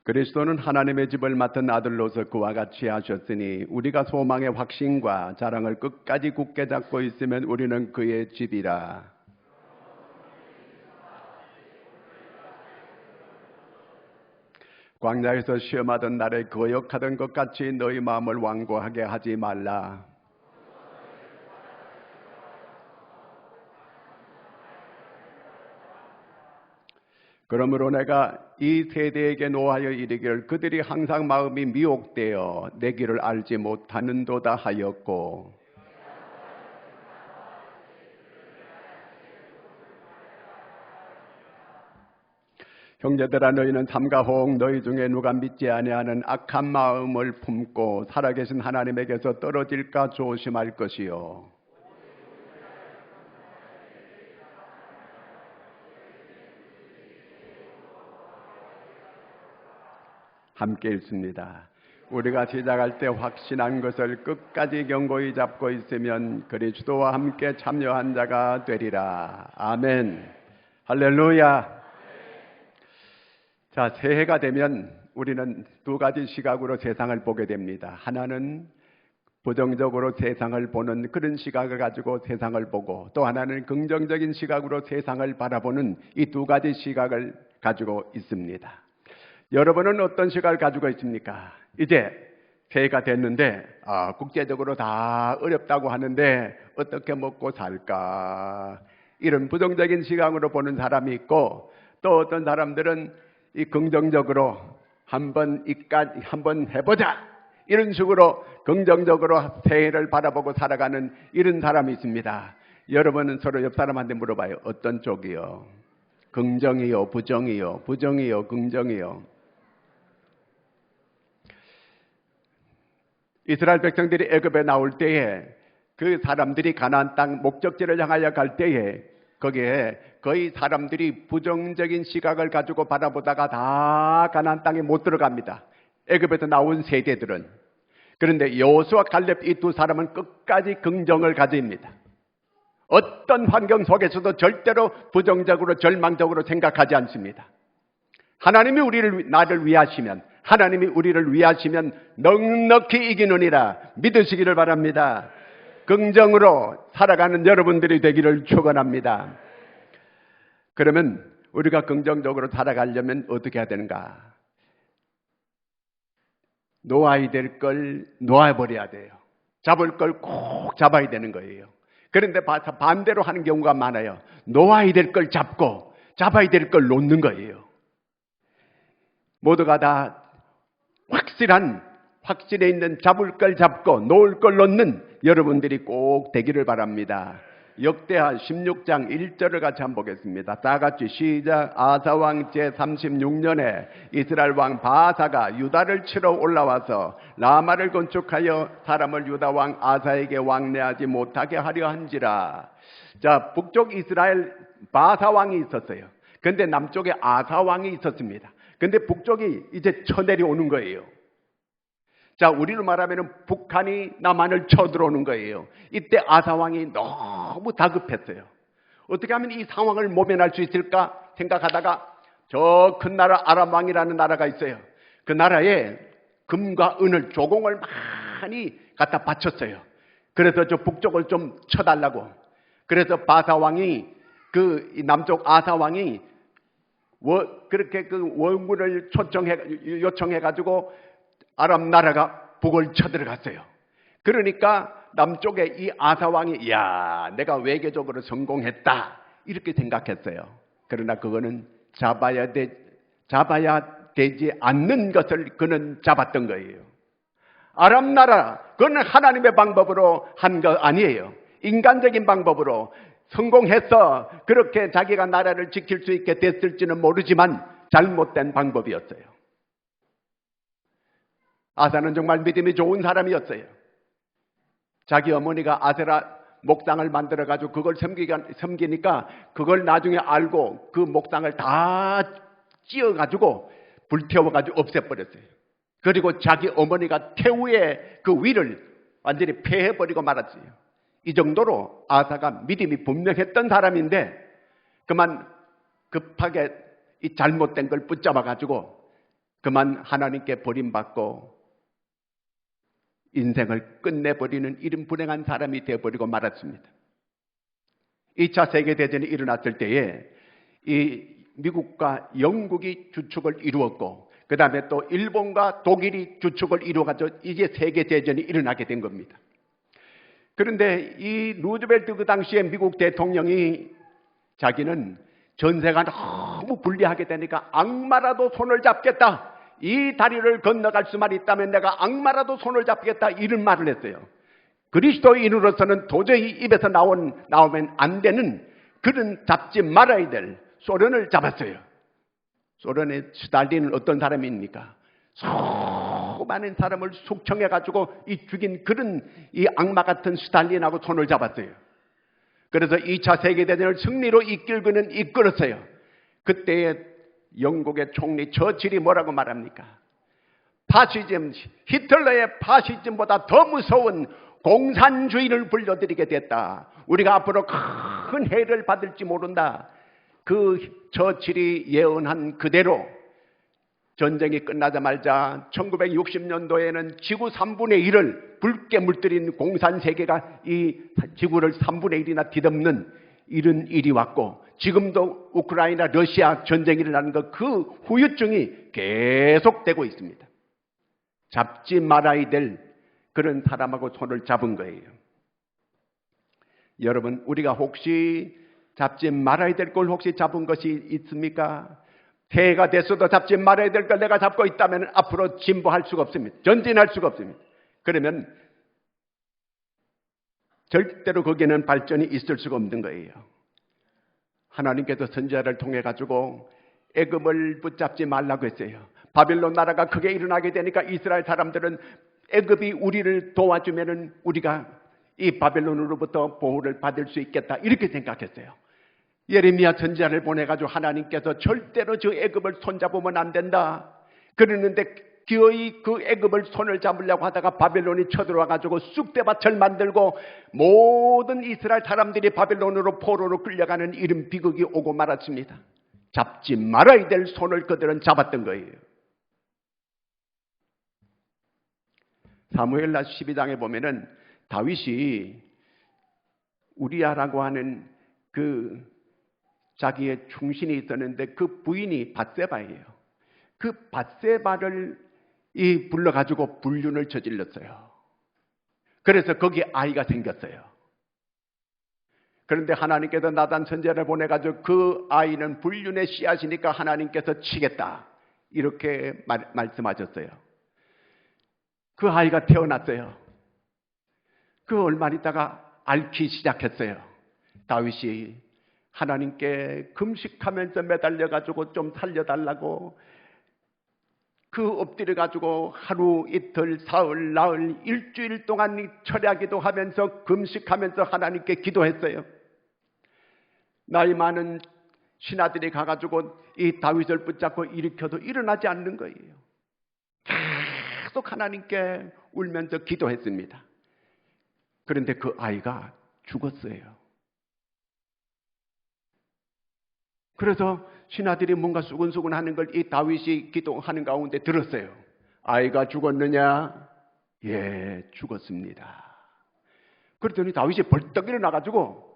그리스도는 하나님의 집을 맡은 아들로서 그와 같이 하셨으니 우리가 소망의 확신과 자랑을 끝까지 굳게 잡고 있으면 우리는 그의 집이라. 광야에서 시험하던 날에 거역하던 것 같이 너희 마음을 완고하게 하지 말라. 그러므로 내가 이 세대에게 노하여 이르기를 그들이 항상 마음이 미혹되어 내 길을 알지 못하는도다 하였고, 형제들아 너희는 삼가 혹 너희 중에 누가 믿지 아니하는 악한 마음을 품고 살아계신 하나님에게서 떨어질까 조심할 것이요. 함께 읽습니다. 우리가 시작할 때 확신한 것을 끝까지 견고히 잡고 있으면 그리스도와 함께 참여한 자가 되리라. 아멘. 할렐루야. 자, 새해가 되면 우리는 두 가지 시각으로 세상을 보게 됩니다. 하나는 부정적으로 세상을 보는 그런 시각을 가지고 세상을 보고, 또 하나는 긍정적인 시각으로 세상을 바라보는 이 두 가지 시각을 가지고 있습니다. 여러분은 어떤 시각을 가지고 있습니까? 이제 새해가 됐는데 국제적으로 다 어렵다고 하는데 어떻게 먹고 살까? 이런 부정적인 시각으로 보는 사람이 있고, 또 어떤 사람들은 이 긍정적으로 한번 해보자, 이런 식으로 긍정적으로 새해를 바라보고 살아가는 이런 사람이 있습니다. 여러분은 서로 옆 사람한테 물어봐요. 어떤 쪽이요? 긍정이요? 부정이요? 부정이요? 긍정이요? 이스라엘 백성들이 애굽에 나올 때에 그 사람들이 가나안 땅 목적지를 향하여 갈 때에 거기에 거의 사람들이 부정적인 시각을 가지고 바라보다가 다 가나안 땅에 못 들어갑니다. 애굽에서 나온 세대들은. 그런데 여호수아 갈렙 이 두 사람은 끝까지 긍정을 가집니다. 어떤 환경 속에서도 절대로 부정적으로 절망적으로 생각하지 않습니다. 하나님이 나를 위하시면, 하나님이 우리를 위하시면 넉넉히 이기느니라 믿으시기를 바랍니다. 긍정으로 살아가는 여러분들이 되기를 축원합니다. 그러면 우리가 긍정적으로 살아가려면 어떻게 해야 되는가? 놓아야 될 걸 놓아버려야 돼요. 잡을 걸 꼭 잡아야 되는 거예요. 그런데 반대로 하는 경우가 많아요. 놓아야 될 걸 잡고 잡아야 될 걸 놓는 거예요. 모두가 다 확실해 있는 잡을 걸 잡고 놓을 걸 놓는 여러분들이 꼭 되기를 바랍니다. 역대하 16장 1절을 같이 한번 보겠습니다. 다 같이 시작. 아사왕 제36년에 이스라엘 왕 바사가 유다를 치러 올라와서 라마를 건축하여 사람을 유다 왕 아사에게 왕래하지 못하게 하려 한지라. 자, 북쪽 이스라엘 바사 왕이 있었어요. 근데 남쪽에 아사 왕이 있었습니다. 근데 북쪽이 이제 쳐내려오는 거예요. 자, 우리로 말하면 북한이 남한을 쳐들어오는 거예요. 이때 아사왕이 너무 다급했어요. 어떻게 하면 이 상황을 모면할 수 있을까 생각하다가 저 큰 나라 아람왕이라는 나라가 있어요. 그 나라에 금과 은을 조공을 많이 갖다 바쳤어요. 그래서 저 북쪽을 좀 쳐달라고. 그래서 바사왕이 그 남쪽 아사왕이 그렇게 그 원군을 요청해가지고 아람 나라가 북을 쳐들어갔어요. 그러니까 남쪽에 이 아사왕이 야, 내가 외교적으로 성공했다 이렇게 생각했어요. 그러나 그거는 잡아야 되지 않는 것을 그는 잡았던 거예요. 아람 나라, 그건 하나님의 방법으로 한 거 아니에요. 인간적인 방법으로 성공해서 그렇게 자기가 나라를 지킬 수 있게 됐을지는 모르지만 잘못된 방법이었어요. 아사는 정말 믿음이 좋은 사람이었어요. 자기 어머니가 아세라 목상을 만들어가지고 그걸 섬기니까 그걸 나중에 알고 그 목상을 다 찧어가지고 불태워가지고 없애버렸어요. 그리고 자기 어머니가 태우의 그 위를 완전히 폐해버리고 말았어요. 이 정도로 아사가 믿음이 분명했던 사람인데 그만 급하게 이 잘못된 걸 붙잡아가지고 그만 하나님께 버림받고 인생을 끝내버리는 이런 불행한 사람이 되어버리고 말았습니다. 2차 세계대전이 일어났을 때에 이 미국과 영국이 주축을 이루었고 그 다음에 또 일본과 독일이 주축을 이루어가지고 이제 세계대전이 일어나게 된 겁니다. 그런데 이 루즈벨트 그 당시에 미국 대통령이 자기는 전세가 너무 불리하게 되니까 악마라도 손을 잡겠다. 이 다리를 건너갈 수만 있다면 내가 악마라도 손을 잡겠다. 이런 말을 했어요. 그리스도인으로서는 도저히 입에서 나오면 안 되는 그런 잡지 말아야 될 소련을 잡았어요. 소련의 스탈린은 어떤 사람입니까? 수많은 사람을 숙청해가지고 죽인 그런 이 악마 같은 스탈린하고 손을 잡았어요. 그래서 2차 세계대전을 승리로 이끌었어요. 그때의 영국의 총리 처칠이 뭐라고 말합니까? 파시즘, 히틀러의 파시즘보다 더 무서운 공산주의를 불러들이게 됐다. 우리가 앞으로 큰 해를 받을지 모른다. 그 처칠이 예언한 그대로 전쟁이 끝나자마자 1960년도에는 지구 3분의 1을 붉게 물들인 공산세계가 이 지구를 3분의 1이나 뒤덮는 이런 일이 왔고 지금도 우크라이나 러시아 전쟁이 일어나는 그 후유증이 계속되고 있습니다. 잡지 말아야 될 그런 사람하고 손을 잡은 거예요. 여러분, 우리가 혹시 잡지 말아야 될 걸 혹시 잡은 것이 있습니까? 새해가 됐어도 잡지 말아야 될 걸 내가 잡고 있다면 앞으로 진보할 수가 없습니다. 전진할 수가 없습니다. 그러면 절대로 거기에는 발전이 있을 수가 없는 거예요. 하나님께서 선지자를 통해 가지고 애굽을 붙잡지 말라고 했어요. 바빌론 나라가 크게 일어나게 되니까 이스라엘 사람들은 애굽이 우리를 도와주면은 우리가 이 바빌론으로부터 보호를 받을 수 있겠다 이렇게 생각했어요. 예레미야 선지자를 보내가지고 하나님께서 절대로 저 애굽을 손잡으면 안 된다. 그러는데 기어이 그 애굽을 손을 잡으려고 하다가 바빌론이 쳐들어와가지고 쑥대밭을 만들고 모든 이스라엘 사람들이 바빌론으로 포로로 끌려가는 이런 비극이 오고 말았습니다. 잡지 말아야 될 손을 그들은 잡았던 거예요. 사무엘하 12장에 보면은 다윗이 우리야라고 하는 그 자기의 충신이 있었는데 그 부인이 밧세바예요. 그 밧세바를 불러가지고 불륜을 저질렀어요. 그래서 거기에 아이가 생겼어요. 그런데 하나님께서 나단 선지자를 보내가지고 그 아이는 불륜의 씨앗이니까 하나님께서 치겠다 이렇게 말씀하셨어요. 그 아이가 태어났어요. 그 얼마 있다가 앓기 시작했어요. 다윗이 하나님께 금식하면서 매달려가지고 좀 살려달라고 그 엎드려가지고 하루 이틀 사흘 나흘 일주일 동안 철야기도 하면서 금식하면서 하나님께 기도했어요. 나이 많은 신하들이 가가지고 이 다윗을 붙잡고 일으켜도 일어나지 않는 거예요. 계속 하나님께 울면서 기도했습니다. 그런데 그 아이가 죽었어요. 그래서 신하들이 뭔가 수근수근 하는 걸 이 다윗이 기도하는 가운데 들었어요. 아이가 죽었느냐? 예, 죽었습니다. 그랬더니 다윗이 벌떡 일어나가지고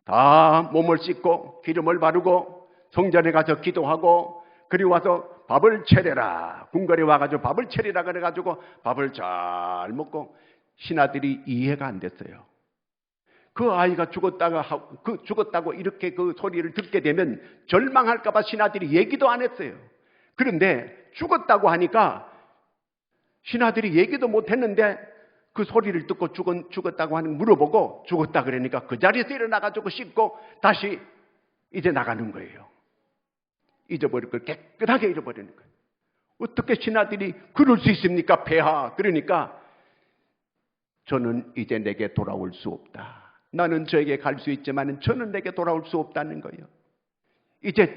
다 몸을 씻고 기름을 바르고 성전에 가서 기도하고 그리고 와서 밥을 차려라. 궁궐에 와가지고 밥을 차리라 그래가지고 밥을 잘 먹고 신하들이 이해가 안 됐어요. 그 아이가 죽었다고 이렇게 그 소리를 듣게 되면 절망할까봐 신하들이 얘기도 안 했어요. 그런데 죽었다고 하니까 신하들이 얘기도 못 했는데 그 소리를 듣고 죽었다고 하는 물어보고 죽었다 그러니까 그 자리에서 일어나가지고 씻고 다시 이제 나가는 거예요. 잊어버릴 걸 깨끗하게 잊어버리는 거예요. 어떻게 신하들이 그럴 수 있습니까? 폐하. 그러니까 저는 이제 내게 돌아올 수 없다. 나는 저에게 갈 수 있지만 저는 내게 돌아올 수 없다는 거예요. 이제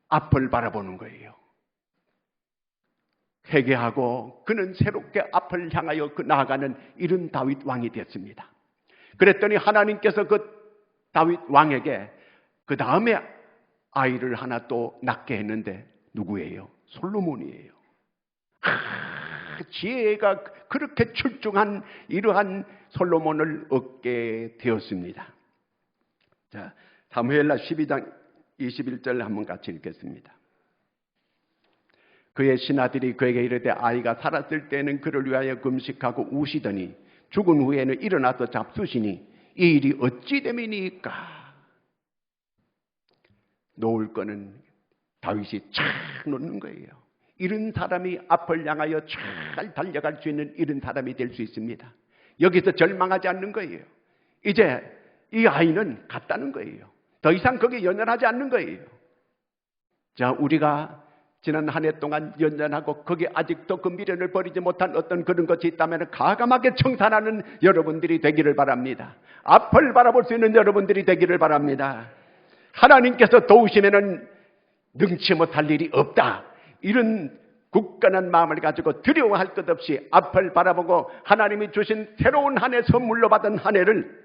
앞을 바라보는 거예요. 회개하고 그는 새롭게 앞을 향하여 나아가는 이런 다윗 왕이 됐습니다. 그랬더니 하나님께서 그 다윗 왕에게 그 다음에 아이를 하나 또 낳게 했는데 누구예요? 솔로몬이에요. 지혜가 그렇게 출중한 이러한 솔로몬을 얻게 되었습니다. 자, 사무엘하 12장 21절 한번 같이 읽겠습니다. 그의 신하들이 그에게 이르되 아이가 살았을 때는 그를 위하여 금식하고 우시더니 죽은 후에는 일어나서 잡수시니 이 일이 어찌 됨이니까? 놓을 거는 다윗이 착 놓는 거예요. 이런 사람이 앞을 향하여 잘 달려갈 수 있는 이런 사람이 될 수 있습니다. 여기서 절망하지 않는 거예요. 이제 이 아이는 갔다는 거예요. 더 이상 거기에 연연하지 않는 거예요. 자, 우리가 지난 한 해 동안 연연하고 거기에 아직도 그 미련을 버리지 못한 어떤 그런 것이 있다면 과감하게 청산하는 여러분들이 되기를 바랍니다. 앞을 바라볼 수 있는 여러분들이 되기를 바랍니다. 하나님께서 도우시면은 능치 못할 일이 없다. 이런 굳건한 마음을 가지고 두려워할 것 없이 앞을 바라보고 하나님이 주신 새로운 한 해 선물로 받은 한 해를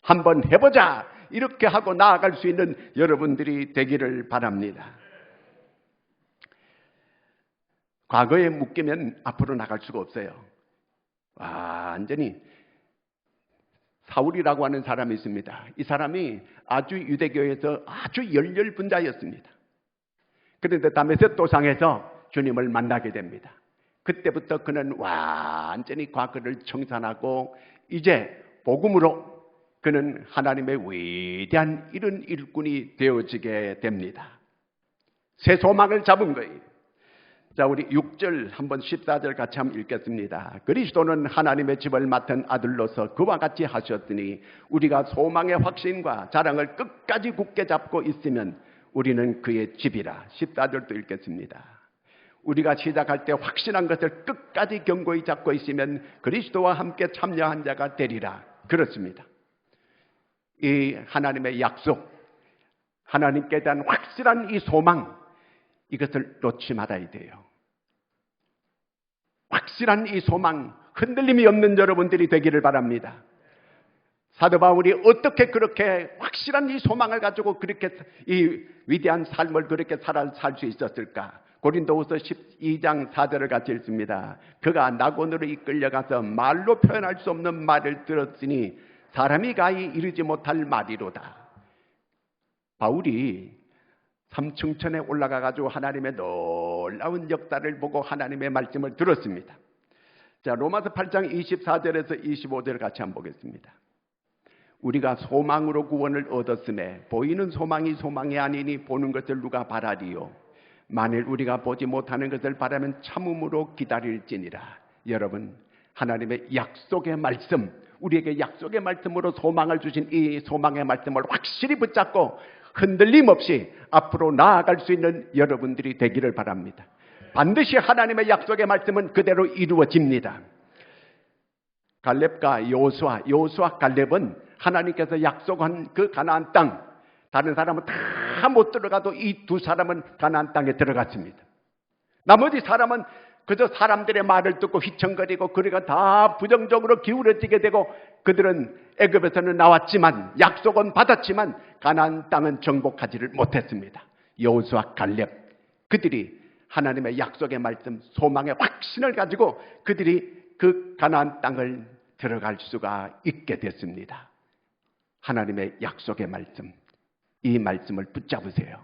한번 해보자. 이렇게 하고 나아갈 수 있는 여러분들이 되기를 바랍니다. 과거에 묶이면 앞으로 나갈 수가 없어요. 완전히 사울이라고 하는 사람이 있습니다. 이 사람이 아주 유대교에서 아주 열렬분자였습니다. 그런데 다메섹 도상에서 주님을 만나게 됩니다. 그때부터 그는 완전히 과거를 청산하고 이제 복음으로 그는 하나님의 위대한 이런 일꾼이 되어지게 됩니다. 새 소망을 잡은 거예요. 자, 우리 6절 한번 14절 같이 한번 읽겠습니다. 그리스도는 하나님의 집을 맡은 아들로서 그와 같이 하셨으니 우리가 소망의 확신과 자랑을 끝까지 굳게 잡고 있으면 우리는 그의 집이라. 14절도 읽겠습니다. 우리가 시작할 때 확신한 것을 끝까지 견고히 잡고 있으면 그리스도와 함께 참여한 자가 되리라. 그렇습니다. 이 하나님의 약속, 하나님께 대한 확실한 이 소망, 이것을 놓지 말아야 돼요. 확실한 이 소망, 흔들림이 없는 여러분들이 되기를 바랍니다. 사도 바울이 어떻게 그렇게 확실한 이 소망을 가지고 그렇게 이 위대한 삶을 그렇게 살 수 있었을까? 고린도후서 12장 4절을 같이 읽습니다. 그가 낙원으로 이끌려가서 말로 표현할 수 없는 말을 들었으니 사람이 가히 이르지 못할 말이로다. 바울이 삼층천에 올라가가지고 하나님의 놀라운 역사를 보고 하나님의 말씀을 들었습니다. 자, 로마서 8장 24절에서 25절을 같이 한번 보겠습니다. 우리가 소망으로 구원을 얻었음에 보이는 소망이 소망이 아니니 보는 것을 누가 바라리요. 만일 우리가 보지 못하는 것을 바라면 참음으로 기다릴지니라. 여러분, 하나님의 약속의 말씀, 우리에게 약속의 말씀으로 소망을 주신 이 소망의 말씀을 확실히 붙잡고 흔들림 없이 앞으로 나아갈 수 있는 여러분들이 되기를 바랍니다. 반드시 하나님의 약속의 말씀은 그대로 이루어집니다. 갈렙과 여호수아 갈렙은 하나님께서 약속한 그 가나안 땅, 다른 사람은 다 못 들어가도 이 두 사람은 가나안 땅에 들어갔습니다. 나머지 사람은 그저 사람들의 말을 듣고 휘청거리고 그리가 다 부정적으로 기울어지게 되고 그들은 애굽에서는 나왔지만 약속은 받았지만 가나안 땅은 정복하지를 못했습니다. 여호수아 갈렙, 그들이 하나님의 약속의 말씀, 소망의 확신을 가지고 그들이 그 가나안 땅을 들어갈 수가 있게 됐습니다. 하나님의 약속의 말씀, 이 말씀을 붙잡으세요.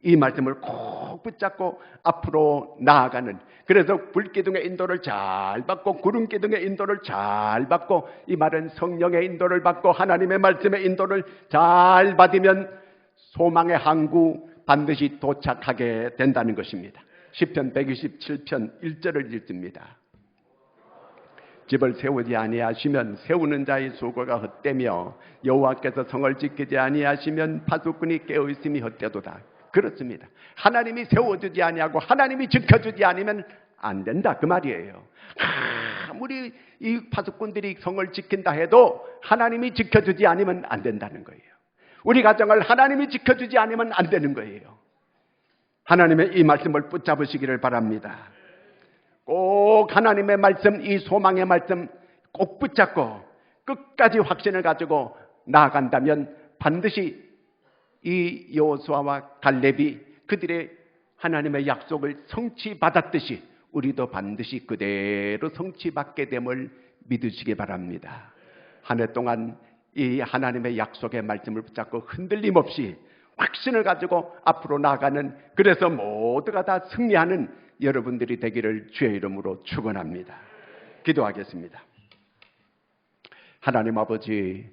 이 말씀을 꼭 붙잡고 앞으로 나아가는, 그래서 불기둥의 인도를 잘 받고 구름기둥의 인도를 잘 받고, 이 말은 성령의 인도를 받고 하나님의 말씀의 인도를 잘 받으면 소망의 항구 반드시 도착하게 된다는 것입니다. 시편 127편 1절을 읽습니다. 집을 세우지 아니하시면 세우는 자의 수고가 헛되며 여호와께서 성을 지키지 아니하시면 파수꾼이 깨어있음이 헛되도다. 그렇습니다. 하나님이 세워주지 아니하고 하나님이 지켜주지 않으면 안 된다, 그 말이에요. 아무리 이 파수꾼들이 성을 지킨다 해도 하나님이 지켜주지 않으면 안 된다는 거예요. 우리 가정을 하나님이 지켜주지 않으면 안 되는 거예요. 하나님의 이 말씀을 붙잡으시기를 바랍니다. 꼭 하나님의 말씀, 이 소망의 말씀 꼭 붙잡고 끝까지 확신을 가지고 나아간다면 반드시 이 여호수아와 갈렙이 그들의 하나님의 약속을 성취받았듯이 우리도 반드시 그대로 성취받게 됨을 믿으시기 바랍니다. 한 해 동안 이 하나님의 약속의 말씀을 붙잡고 흔들림 없이 확신을 가지고 앞으로 나아가는, 그래서 모두가 다 승리하는 여러분들이 되기를 주의 이름으로 축원합니다. 기도하겠습니다. 하나님 아버지,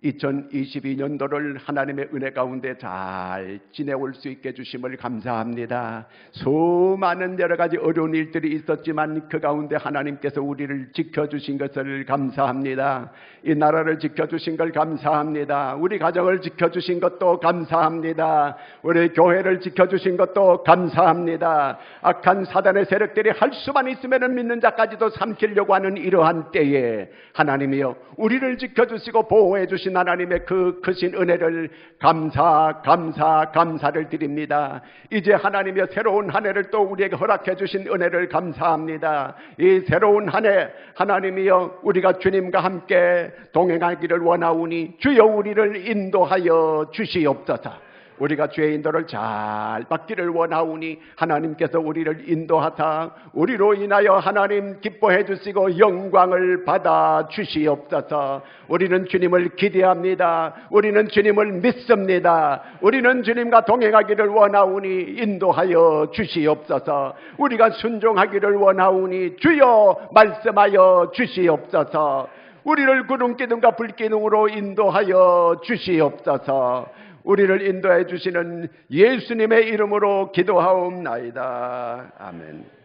2022년도를 하나님의 은혜 가운데 잘 지내올 수 있게 해주심을 감사합니다. 수많은 여러 가지 어려운 일들이 있었지만 그 가운데 하나님께서 우리를 지켜주신 것을 감사합니다. 이 나라를 지켜주신 걸 감사합니다. 우리 가정을 지켜주신 것도 감사합니다. 우리 교회를 지켜주신 것도 감사합니다. 악한 사단의 세력들이 할 수만 있으면 믿는 자까지도 삼키려고 하는 이러한 때에 하나님이여 우리를 지켜주시고 보호해 주신 하나님의 그 크신 은혜를 감사를 드립니다. 이제 하나님의 새로운 한 해를 또 우리에게 허락해 주신 은혜를 감사합니다. 이 새로운 한 해 하나님이여 우리가 주님과 함께 동행하기를 원하오니 주여 우리를 인도하여 주시옵소서. 우리가 주의 인도를 잘 받기를 원하오니 하나님께서 우리를 인도하사 우리로 인하여 하나님 기뻐해 주시고 영광을 받아 주시옵소서. 우리는 주님을 기대합니다. 우리는 주님을 믿습니다. 우리는 주님과 동행하기를 원하오니 인도하여 주시옵소서. 우리가 순종하기를 원하오니 주여 말씀하여 주시옵소서. 우리를 구름 기둥과 불 기둥으로 인도하여 주시옵소서. 우리를 인도해 주시는 예수님의 이름으로 기도하옵나이다. 아멘.